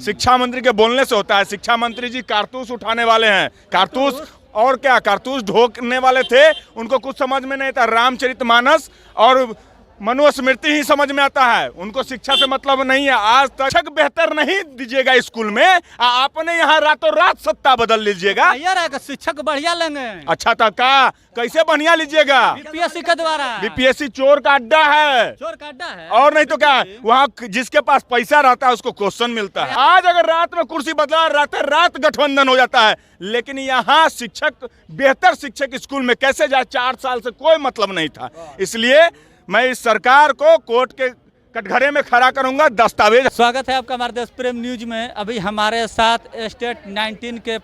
शिक्षा मंत्री के बोलने से होता है। शिक्षा मंत्री जी कारतूस उठाने वाले हैं, कारतूस और क्या, कारतूस ढोकने वाले थे। उनको कुछ समझ में नहीं था, रामचरितमानस और मनुस्मृति ही समझ में आता है। उनको शिक्षा से मतलब नहीं है। आज तक शिक्षक बेहतर नहीं दीजिएगा स्कूल में, आपने यहाँ रातों रात सत्ता बदल लीजिएगा। यार शिक्षक बढ़िया लेंगे। अच्छा था का, कैसे बढ़िया लीजिएगा? बीपीएससी के द्वारा। बीपीएससी चोर का अड्डा है, चोर का अड्डा है। और नहीं तो क्या, वहाँ जिसके पास पैसा रहता है उसको क्वेश्चन मिलता है। आज अगर रात में कुर्सी बदला, रात रात गठबंधन हो जाता है। लेकिन यहाँ शिक्षक, बेहतर शिक्षक स्कूल में कैसे जाए, 4 साल से कोई मतलब नहीं था। इसलिए मैं इस सरकार को कोर्ट के कटघरे में खड़ा करूंगा, दस्तावेज। स्वागत है आपका हमारे देश प्रेम न्यूज में। अभी हमारे साथ स्टेट 19 के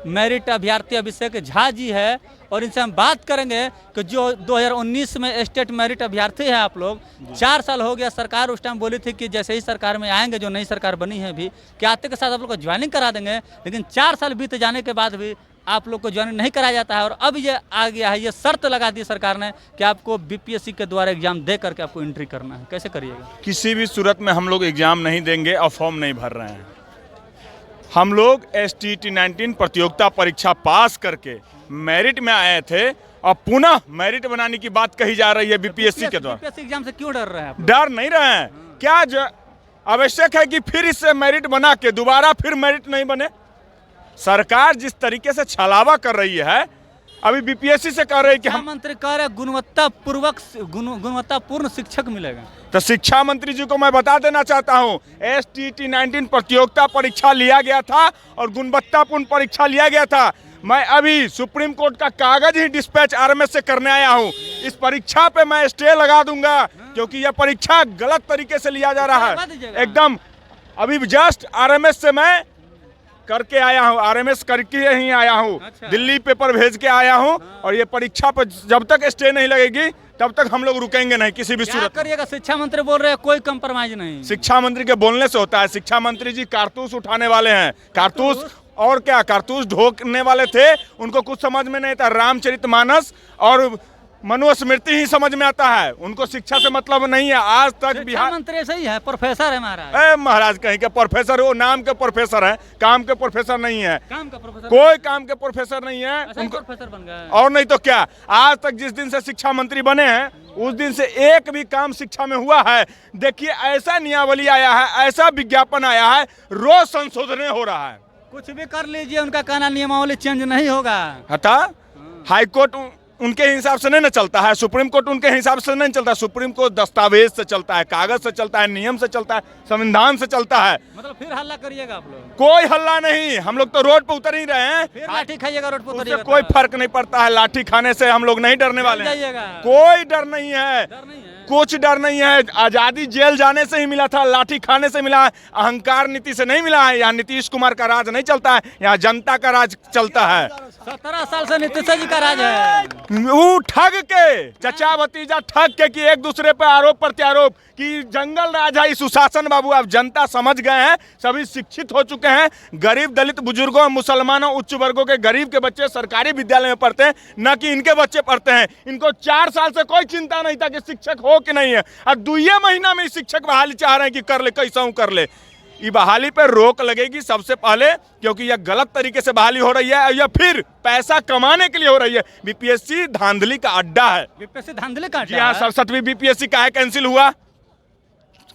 मेरिट अभ्यर्थी अभिषेक झा जी है और इनसे हम बात करेंगे कि जो 2019 में स्टेट मेरिट अभ्यर्थी हैं आप लोग, 4 साल हो गया, सरकार उस टाइम बोली थी कि जैसे ही सरकार में आएंगे, जो नई सरकार बनी है अभी, कि आते के साथ आप लोग को ज्वाइनिंग करा देंगे। लेकिन 4 साल बीत जाने के बाद भी आप लोग को ज्वाइनिंग नहीं कराया जाता है। और अब ये आ गया है, ये शर्त लगा दी सरकार ने कि आपको बीपीएससी के द्वारा एग्जाम दे करके आपको एंट्री करना है। कैसे करिएगा? किसी भी सूरत में हम लोग एग्जाम नहीं देंगे और फॉर्म नहीं भर रहे हैं। हम लोग STT 19 प्रतियोगिता परीक्षा पास करके मेरिट में आए थे और पुनः मेरिट बनाने की बात कही जा रही है बीपीएससी के द्वारा। बीपीएससी एग्जाम से क्यों डर रहे हैं आप? डर नहीं रहे हैं क्या? आवश्यक है कि फिर इससे मेरिट बना के दोबारा फिर मेरिट नहीं बने? सरकार जिस तरीके से छलावा कर रही है, अभी बीपीएससी से कह रही है कि हम मंत्री कह रहे गुणवत्तापूर्ण शिक्षक मिलेगा। तो शिक्षा मंत्री जी को मैं बता देना चाहता हूं, STT 19 प्रतियोगिता परीक्षा लिया गया था और गुणवत्तापूर्ण परीक्षा लिया गया था। मैं अभी सुप्रीम कोर्ट का कागज ही डिस्पैच RMS से करने आया हूं। इस परीक्षा पे मैं स्टे लगा दूंगा, क्योंकि यह परीक्षा गलत तरीके से लिया जा रहा है एकदम। अभी जस्ट RMS से मैं करके आया हूँ, RMS करके ही आया हूँ। अच्छा। दिल्ली पेपर भेज के आया हूँ। और ये परीक्षा पर जब तक स्टे नहीं लगेगी तब तक हम लोग रुकेंगे नहीं किसी भी सूरत। करिएगा? शिक्षा मंत्री बोल रहे हैं कोई कंप्रोमाइज नहीं। शिक्षा मंत्री के बोलने से होता है। शिक्षा मंत्री जी कारतूस उठाने वाले हैं, कारतूस और क्या, कारतूस ढोकने वाले थे। उनको कुछ समझ में नहीं था, रामचरितमानस और मनुस्मृति ही समझ में आता है। उनको शिक्षा से मतलब नहीं है। आज तक बिहार मंत्री ऐसा ही है, प्रोफेसर है महाराज। महाराज कहीं के प्रोफेसर हो, नाम के प्रोफेसर है, काम के प्रोफेसर नहीं है। काम का प्रोफेसर? कोई काम के प्रोफेसर नहीं है। उनको प्रोफेसर बन गए। और नहीं तो क्या, आज तक जिस दिन से शिक्षा मंत्री बने हैं उस दिन से एक भी काम शिक्षा में हुआ है? देखिए, ऐसा नियमावली आया है, ऐसा विज्ञापन आया है, रोज संशोधन हो रहा है। कुछ भी कर लीजिए, उनका कहना नियमावली चेंज नहीं होगा। हटा, हाईकोर्ट उनके हिसाब से नहीं न चलता है, सुप्रीम कोर्ट उनके हिसाब से नहीं चलता। सुप्रीम कोर्ट दस्तावेज से चलता है, कागज से चलता है, नियम से चलता है, संविधान से चलता है। मतलब फिर हल्ला करिएगा आप लोग? कोई हल्ला नहीं, हम लोग तो रोड पे उतर ही रहे हैं। फिर लाठी खाइएगा रोड पे उतरिएगा? कोई फर्क नहीं पड़ता है, लाठी खाने से हम लोग नहीं डरने वाले हैं। कोई डर नहीं है, कुछ डर नहीं है। आजादी जेल जाने से ही मिला था, लाठी खाने से मिला है, अहंकार नीति से नहीं मिला है। यहाँ नीतीश कुमार का राज नहीं चलता है, यहाँ जनता का राज चलता है। 17 साल से नीतीश जी का राज है। वो ठग के, चचा भतीजा ठग के कि एक दूसरे पे आरोप प्रत्यारोप कि जंगल राज है सुशासन। बाबू, अब जनता समझ गए हैं, सभी शिक्षित हो चुके हैं। गरीब, दलित, बुजुर्गों, मुसलमानों, उच्च वर्गों के गरीब के बच्चे सरकारी विद्यालय में पढ़ते हैं, न कि इनके बच्चे पढ़ते हैं। इनको 4 साल से कोई चिंता नहीं था कि शिक्षक हो कि नहीं है, और 2 महीना में शिक्षक बहाली चाह रहे हैं कि कर ले, कैसा हूं कर ले। ये बहाली पर रोक लगेगी सबसे पहले, क्योंकि यह गलत तरीके से बहाली हो रही है और यह फिर पैसा कमाने के लिए हो रही है। बीपीएससी धांधली का अड्डा है। बीपीएससी धांधली का अड्डा? जी हाँ, 67वीं बीपीएससी काहे कैंसिल हुआ?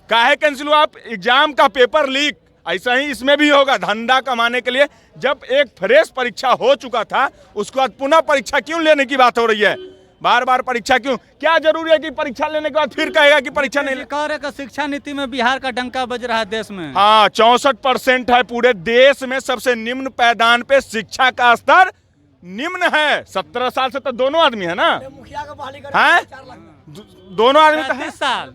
काहे कैंसिल हुआ? एग्जाम का पेपर लीक। ऐसा ही इसमें भी होगा, धंधा कमाने के लिए। जब एक फ्रेश परीक्षा हो चुका था, उसके बाद पुनः परीक्षा क्यों लेने की बात हो रही है? बार बार परीक्षा क्यों? क्या जरूरी है कि परीक्षा लेने के बाद फिर कहेगा कि परीक्षा नहीं? कह रहे कि शिक्षा नीति में बिहार का डंका बज रहा है देश में। हाँ, 64% है पूरे देश में। सबसे निम्न पायदान पे शिक्षा का स्तर निम्न है। 17 साल से तो दोनों आदमी है ना, है दोनों आदमी तो 33 साल।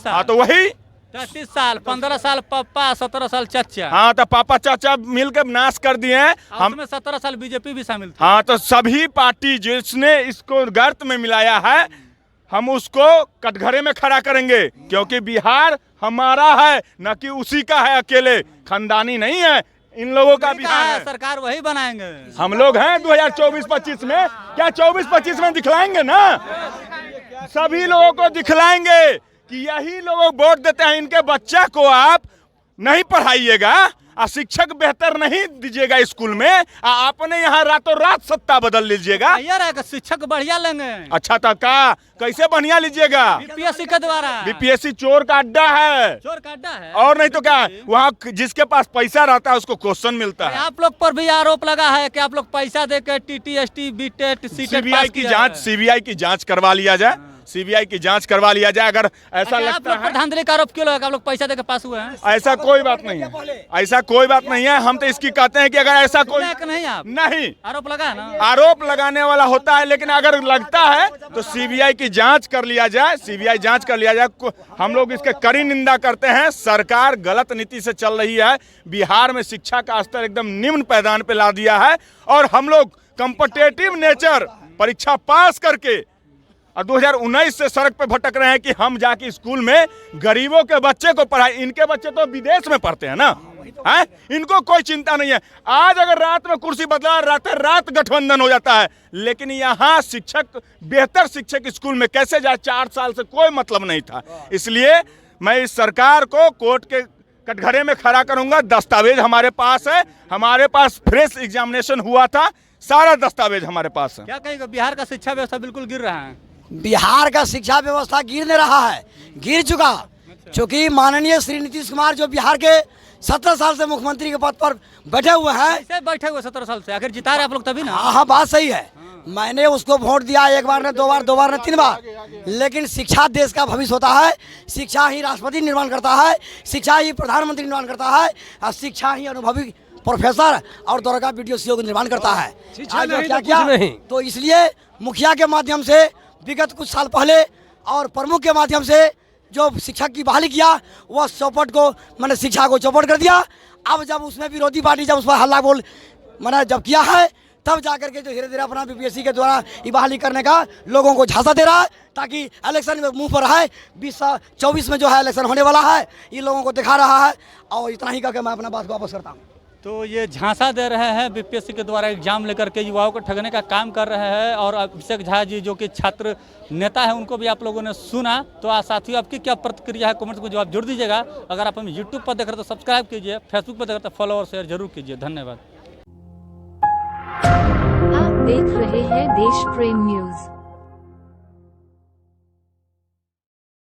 हाँ, तो वही 33 साल, 15 साल पापा, 17 साल चाचा। हाँ, तो पापा चाचा मिलकर नाश कर दिए हैं। हम 17 साल बीजेपी भी शामिल थी। हाँ, तो सभी पार्टी जिसने इसको गर्त में मिलाया है, हम उसको कटघरे में खड़ा करेंगे, क्योंकि बिहार हमारा है, न कि उसी का है अकेले। खानदानी नहीं है इन लोगों का बिहार है। सरकार वही बनाएंगे। हम लोग हैं 2024-25 में। क्या 24-25 में दिखलाएंगे ना? सभी लोगों को दिखलाएंगे कि यही लोग वोट देते हैं, इनके बच्चा को आप नहीं पढ़ाइएगा, शिक्षक बेहतर नहीं दीजिएगा स्कूल में, आपने यहाँ रातों रात सत्ता बदल लीजिएगा। यार है कि शिक्षक बढ़िया लेंगे। अच्छा तो का कैसे बढ़िया लीजिएगा? बीपीएससी के द्वारा। बीपीएससी चोर का अड्डा है, चोर का अड्डा है। और नहीं तो क्या, वहाँ जिसके पास पैसा रहता है उसको क्वेश्चन मिलता है। आप लोग पर भी आरोप लगा है कि आप लोग पैसा देकर टीटीएसटी बीटेट सीबीआई की जांच, सीबीआई की जांच करवा लिया जाए, सीबीआई की जांच करवा लिया जाए। अगर ऐसा आप लगता लोग है, पर धांधली का आरोप क्यों लगा? आप लोग पैसा देकर पास हुए हैं? ऐसा कोई बात नहीं है, ऐसा कोई बात नहीं है। हम तो इसकी कहते हैं कि अगर ऐसा कोई नहीं, आप नहीं, आरोप लगा है ना, आरोप लगाने वाला होता है, लेकिन अगर लगता है तो सीबीआई की जांच कर लिया जाए, सीबीआई जांच कर लिया जाए। हम लोग इसके कड़ी निंदा करते हैं। सरकार गलत नीति से चल रही है, बिहार में शिक्षा का स्तर एकदम निम्न पैदान पे ला दिया है, और हम लोग कॉम्पिटिटिव नेचर परीक्षा पास करके और 2019 से सड़क पे भटक रहे हैं कि हम जाके स्कूल में गरीबों के बच्चे को पढ़ाए। इनके बच्चे तो विदेश में पढ़ते हैं ना, हैं? इनको कोई चिंता नहीं है। आज अगर रात में कुर्सी बदला, रात गठबंधन हो जाता है, लेकिन यहाँ शिक्षक, बेहतर शिक्षक स्कूल में कैसे जाए, 4 साल से कोई मतलब नहीं था। इसलिए मैं इस सरकार को कोर्ट के कटघरे में खड़ा करूंगा। दस्तावेज हमारे पास है, हमारे पास फ्रेश एग्जामिनेशन हुआ था, सारा दस्तावेज हमारे पास है। क्या कहेगा? बिहार का शिक्षा व्यवस्था बिल्कुल गिर रहा है। बिहार का शिक्षा व्यवस्था गिर नहीं रहा है, गिर चुका। क्योंकि माननीय श्री नीतीश कुमार जो बिहार के 17 साल से मुख्यमंत्री के पद पर बैठे हुए हैं, कैसे बैठे हुए 17 साल से? आखिर जिता रहे आप लोग तभी ना। हाँ, बात सही है। मैंने उसको वोट दिया, एक बार ने, 2 बार, 2 बार ने, 3 बार। लेकिन शिक्षा देश का भविष्य होता है, शिक्षा ही राष्ट्रपति निर्माण करता है, शिक्षा ही प्रधानमंत्री निर्माण करता है, और शिक्षा ही अनुभवी प्रोफेसर और दौरा बीडीओ सीओ का निर्माण करता है। आज क्या किया? तो इसलिए मुखिया के माध्यम से विगत कुछ साल पहले और प्रमुख के माध्यम से जो शिक्षक की बहाली किया, वह चौपट को, मैंने शिक्षा को चौपट कर दिया। अब जब उसमें विरोधी पार्टी जब उस पर हल्ला बोल मैंने जब किया है, तब जाकर के जो धीरे धीरे अपना बीपीएससी के द्वारा ये बहाली करने का लोगों को झांसा दे रहा है, ताकि इलेक्शन में मुंह पर है। 2024 में जो है इलेक्शन होने वाला है, ये लोगों को दिखा रहा है। और इतना ही करके मैं अपना बात को वापस करता हूँ। तो ये झांसा दे रहे हैं, बीपीएससी के द्वारा एग्जाम लेकर के युवाओं को ठगने का काम कर रहे हैं। और अभिषेक झा जी जो कि छात्र नेता है, उनको भी आप लोगों ने सुना। तो साथियों, आपकी क्या प्रतिक्रिया है कमेंट्स में जवाब जरूर दीजिएगा। अगर आप हमें यूट्यूब पर देख रहे हैं तो सब्सक्राइब कीजिए, फेसबुक पर देख रहे हैं तो फॉलो और शेयर जरूर कीजिए। धन्यवाद। आप देख रहे हैं देश प्रेम न्यूज।